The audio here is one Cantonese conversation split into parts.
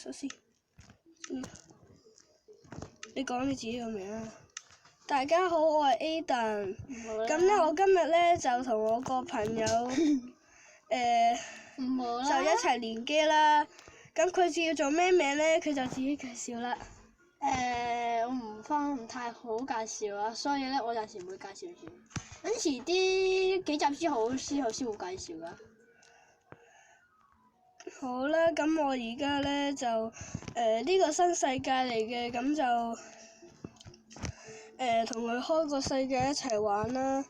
首先，你講你自己個名啊！大家好，我係 Aden。咁咧，我今日咧就同我個朋友就一齊連機啦。咁佢叫做咩名咧？佢就自己介紹啦。我唔太好介紹啦，所以咧我暫時唔會介紹住。等遲啲幾集之後先會介紹噶。好啦，咁我而家咧就呢個新世界嚟嘅，咁就同佢開個世界一齊玩啦。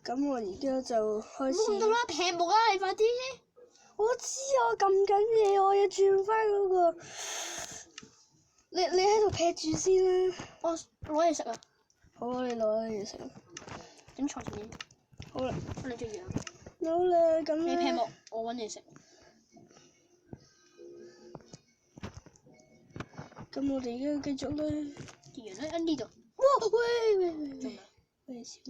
咁我而家就開始。唔得啦，屏幕啊！你快啲！我知我撳緊嘢，我要轉翻嗰個。你喺度劈住先啦。我攞嘢食啊！好啊，你攞嘢食。整錯嘢。好啦。你最樣。好啦，咁咧。你屏幕，我揾嘢食。咁我哋而家繼續啦。啲人喺呢度。哇！喂！咩事？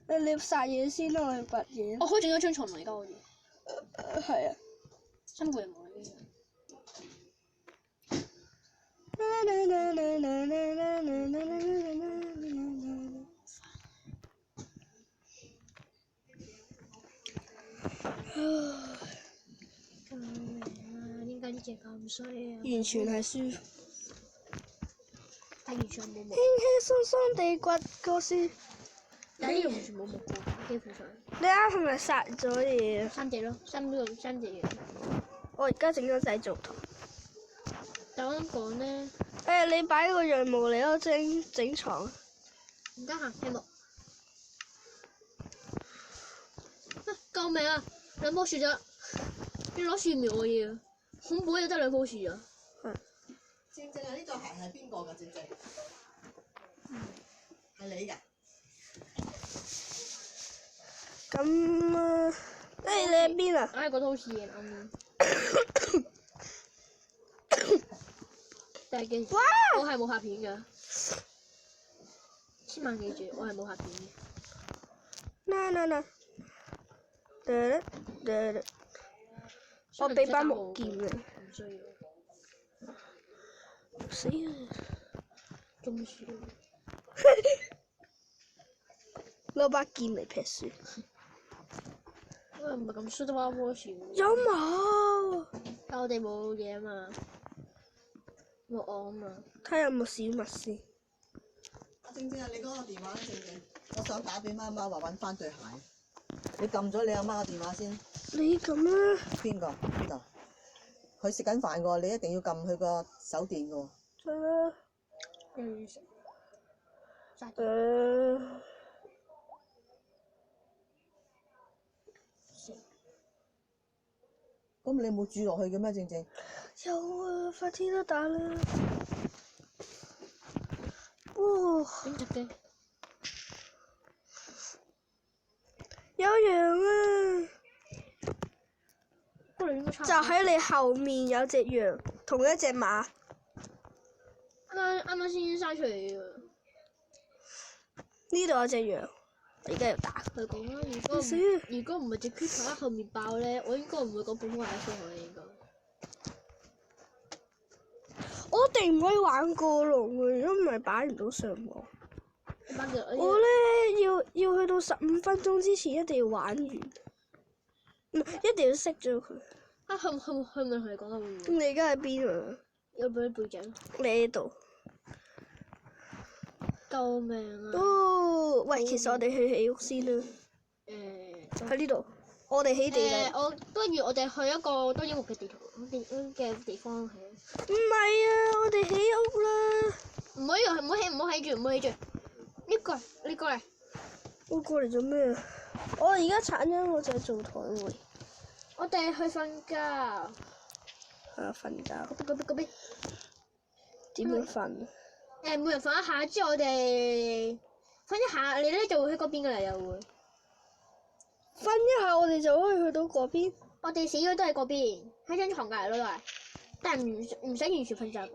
你要殺嘢先啦，我要拔嘢。我開咗張床嚟，而家好似。係啊。新會冇呢樣。救命啊！點解呢隻咁衰啊？完全係舒服。但完全冇木。輕輕鬆鬆地掘個樹。但呢度完全冇木㗎，基本上。你啱係咪殺咗嘢？三隻咯，三隻嘢。我而家整咗製造圖。但我咁講咧。你擺個羊毛嚟咯，整床。唔得閒，屏幕。救命啊！兩棵樹咋？你攞樹苗我要，恐怖就得兩棵樹啊！正係呢座行係邊個㗎？正，係你㗎？咁啊，你喺邊啊？我係覺得好似嘢啱。但係記住，我係冇拍片㗎。千萬記住，我係冇拍片嘅。嗱。我俾把木劍你。唔需要。死啊！中暑。攞把劍嚟劈樹。唔係咁衰得話棵樹。有冇？但我哋冇嘢啊嘛，冇我啊嘛。睇下有冇小麥先。正啊！你嗰個電話正，我想打俾媽媽話揾翻對鞋。你撳咗你阿媽個電話先。你撳啦。邊個？邊度？佢食緊飯喎，你一定要撳佢個手電喎。得啦。有嘢食。咁你冇煮落去嘅咩？正？有啊，快啲啦，打啦！哇！點食嘅？有羊啊！就喺你後面有隻羊，同一隻馬。啱啱先生出嚟嘅。呢度有隻羊，我而家要打。佢講啦，如果唔係隻 Creeper 喺後面爆咧，我應該唔會講普通話嘅粗口應該。我哋唔可以玩過龍嘅，如果唔係擺唔到上網。我咧要去到15分鐘之前一定要玩完，唔係一定要熄咗佢。佢咪同你講得會唔會？你而家喺邊啊？有冇啲背景？你喺度。救命啊！哦，喂，其實我哋去起屋先啦。喺呢度，我哋起地啦。不如我哋去一個多櫻木嘅嘅地方起。唔係啊，我哋起屋啦。唔好起住。呢個，你過嚟。我過嚟做咩啊？我而家鏟咗我就做台會。我哋去瞓覺。瞓覺。嗰邊。點樣瞓？每人瞓一下，之後我哋瞓一下，你咧就會喺嗰邊噶啦，又會。瞓一下，我哋就可以去到嗰邊。我哋死咗都喺嗰邊，喺張床隔離咯都係，但係唔使完全瞓晒嘅。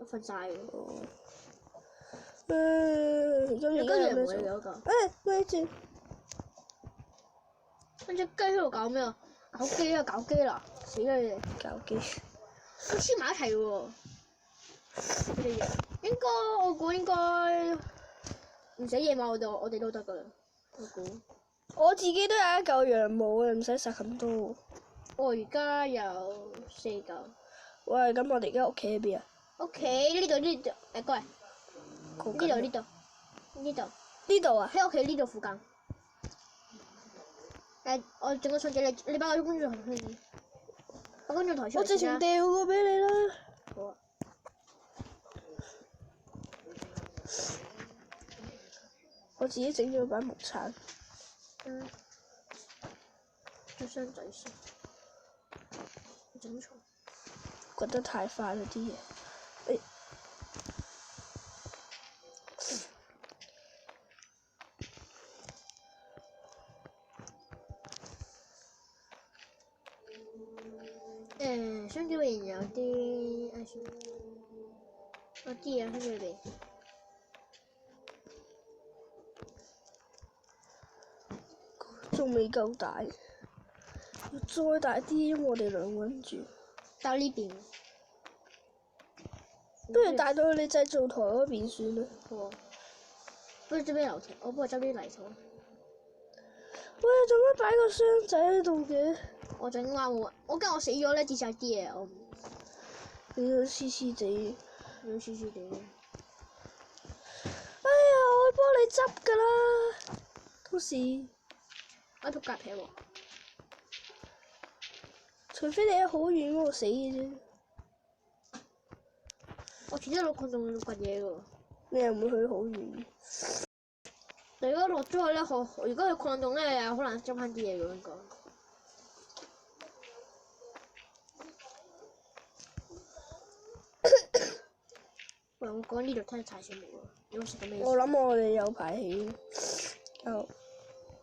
咁而家有咩做？咪住。跟住雞喺度搞咩啊？搞機啦！死啦你哋！搞機。黐埋一齊喎。佢哋應該我估應該唔使夜晚我哋都得㗎啦。我估。我自己都有一嚿羊毛嘅，唔使殺咁多。我而家有4嚿。喂，咁我哋而家屋企喺邊啊？屋企呢度誒，過嚟。呢度。呢度啊？喺屋企呢度附近。我整個相機，你把個觀眾台出嚟。把觀眾台出嚟。我直情掉過俾你啦。好啊。我自己整咗把木鏟。隻箱仔先。整錯。覺得太快啦啲嘢。箱子入邊有啲嘢箱子裏邊。仲未夠大，要再大啲，因為我哋兩個人住。到呢邊。不如帶到去你製造台嗰邊算啦。好啊。不如執啲油桶，我幫佢執啲泥土。喂，做乜擺個箱仔喺度嘅？我整啱喎，我驚我死咗咧，跌晒啲嘢，我唔。你都黐黐地。你黐黐地。哎呀，我會幫你執㗎啦，到時。我仆街劈喎。除非你喺好遠嗰度死嘅啫。我前一落礦洞掘嘢㗎。你又唔會去好遠。你如果落咗去咧，如果去礦洞咧，好難執翻啲嘢㗎應該。喂，我講呢度聽太少冇啦，你有冇食緊咩？我諗我哋有排起。有。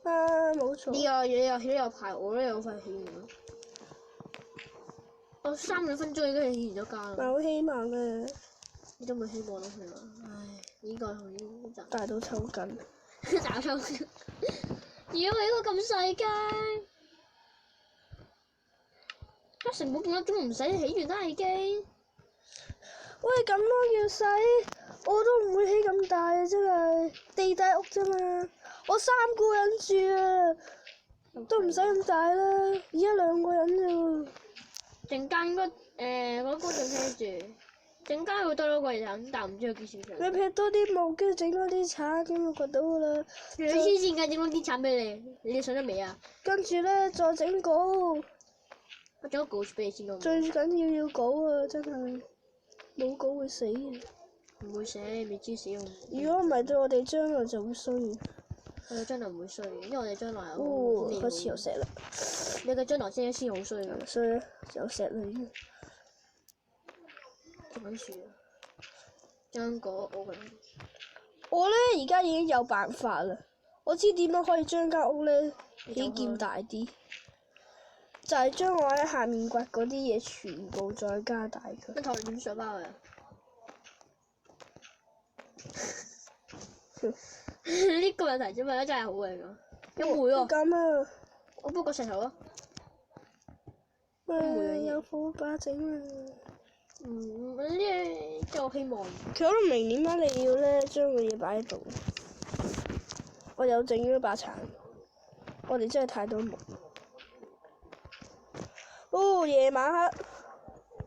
冇錯。你又起有排，我都有快起完。我3-2分鐘已經起完咗間啦。好希望啊！你都冇希望咯，係嘛？唉，呢個同呢個大到抽筋。大抽筋。妖，呢個咁細間，一成半個鐘唔使起完啦已經。喂，咁都要使，我都唔會起咁大啊！真係地底屋啫嘛，我3個人住啊，都唔使咁大啦，而家2個人啫喎。陣間應該嗰個仲聽住，陣間會多咗個人，但唔知佢幾時上。你劈多啲木，跟住整多啲橙，咁就掘到噶啦。你黐線㗎，整多啲橙俾你，你上咗未啊？跟住咧，再整稿。我整個稿俾你先咯。最緊要稿啊！真係冇稿會死嘅。唔會死，未知死。如果唔係，對我哋將來就會衰。我哋將來唔會衰，因為我哋將來有。開始有石啦。你嘅將來先好衰㗎。衰啊！有石啦已經。種緊樹啊！將嗰屋嘅。我咧而家已經有辦法啦，我知點樣可以將間屋咧起建大啲，就係將我喺下面掘嗰啲嘢全部再加大佢。一頭點水包啊！呢個問題啫嘛，真係好嚟㗎。有煤喎。咁啊！我煲個石頭咯。有火把整啊！呢個希望。其實我都唔明點解你要咧將個嘢擺喺度。我有整咗把鏟，我哋真係太多木。哦，夜晚黑。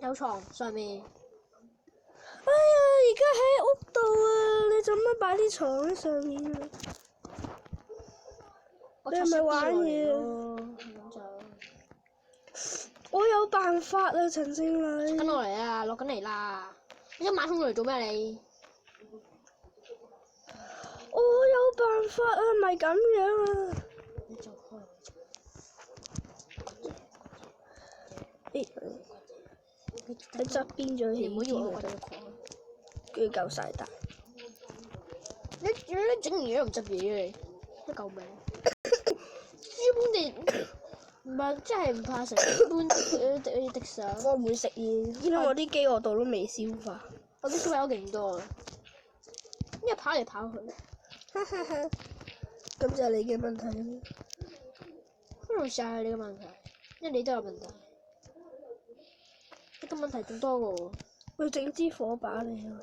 有床上面。哎呀！而家喺屋度啊，你做乜擺啲床喺上面啊？你係咪玩嘢啊？我有辦法啊，陳勝禮。跟落嚟啊，落緊嚟啦！你一晚衝落嚟做咩你？我有辦法啊，唔係咁樣啊。你就開。喺側邊再起唔好以為我啲，哋狂。跟住夠晒大。你整完嘢都唔執嘢嘅你，真救命！一般地唔係真係唔怕食，一般的手。我唔會食嘢，因為我啲飢餓度都未消化。我啲消化都勁多啊！因為跑嚟跑去。咁就係你嘅問題啦。可能就係你嘅問題，因為你都有問題。呢個問題仲多嘅喎，我整支火把嚟啊！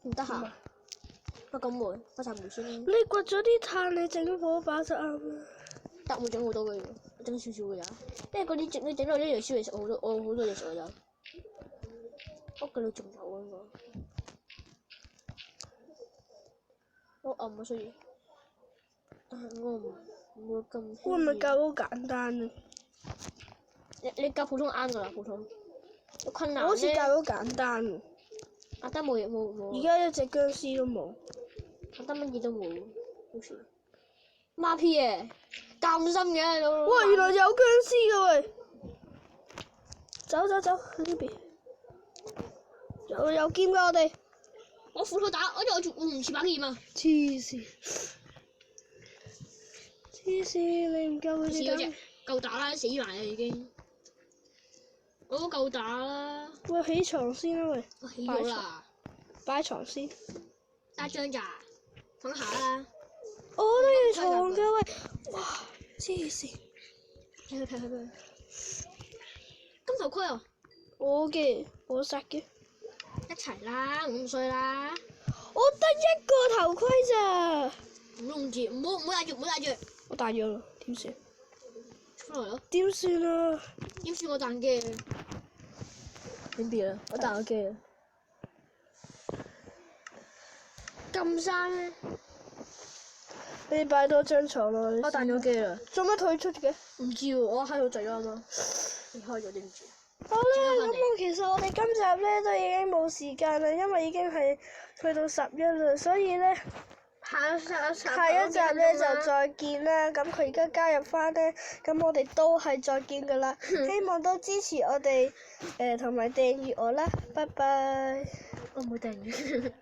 唔得閒。我咁悶，我就唔算。你掘咗啲炭，你整火把就啱啦。得我整好多嘅，我整少少嘅咋，因為嗰啲你整落一樣燒嚟食，我好多嘢食嘅咋。屋嗰度仲有啊嘛。我暗啊，所以，但係我唔會咁。會唔會教好簡單啊？你教普通啱㗎啦，普通。困難我好似咧。教好簡單喎。阿德冇嘢冇。而家一隻僵屍都冇。阿德乜嘢都冇，好似。孖 P 嘅，咁深嘅都。哇！原來有僵屍嘅喂。走走走，去呢邊。有劍㗎我哋。我斧頭打，我仲唔似把劍啊！黐線！黐線！你唔夠佢哋打。夠打啦，死埋啦已經。我都夠打啦。喂，起床先啦喂。我起咗啦。擺床先。打張咋？瞓下啦。我都要床㗎喂。哇！黐線。睇佢。金頭盔啊！我嘅，我殺嘅。一齊啦，唔咁衰啦。我得一個頭盔咋。唔用住，唔好戴住，唔好戴住。我戴咗啦，點算？出嚟咯。點算啊？點算我彈機？點變啊？我彈個機啊！咁生咧？你擺多張床落去。我彈咗機啦。做乜退出嘅？唔知喎，我開咗掣啊嘛。你開咗點知？好啦，咁其實我哋今集咧都已經冇時間啦，因為已經係去到11啦，所以咧下一集咧就再見啦。咁佢而家加入翻咧，咁我哋都係再見噶啦。希望都支持我哋同埋訂閱我啦，拜拜。我冇訂閱。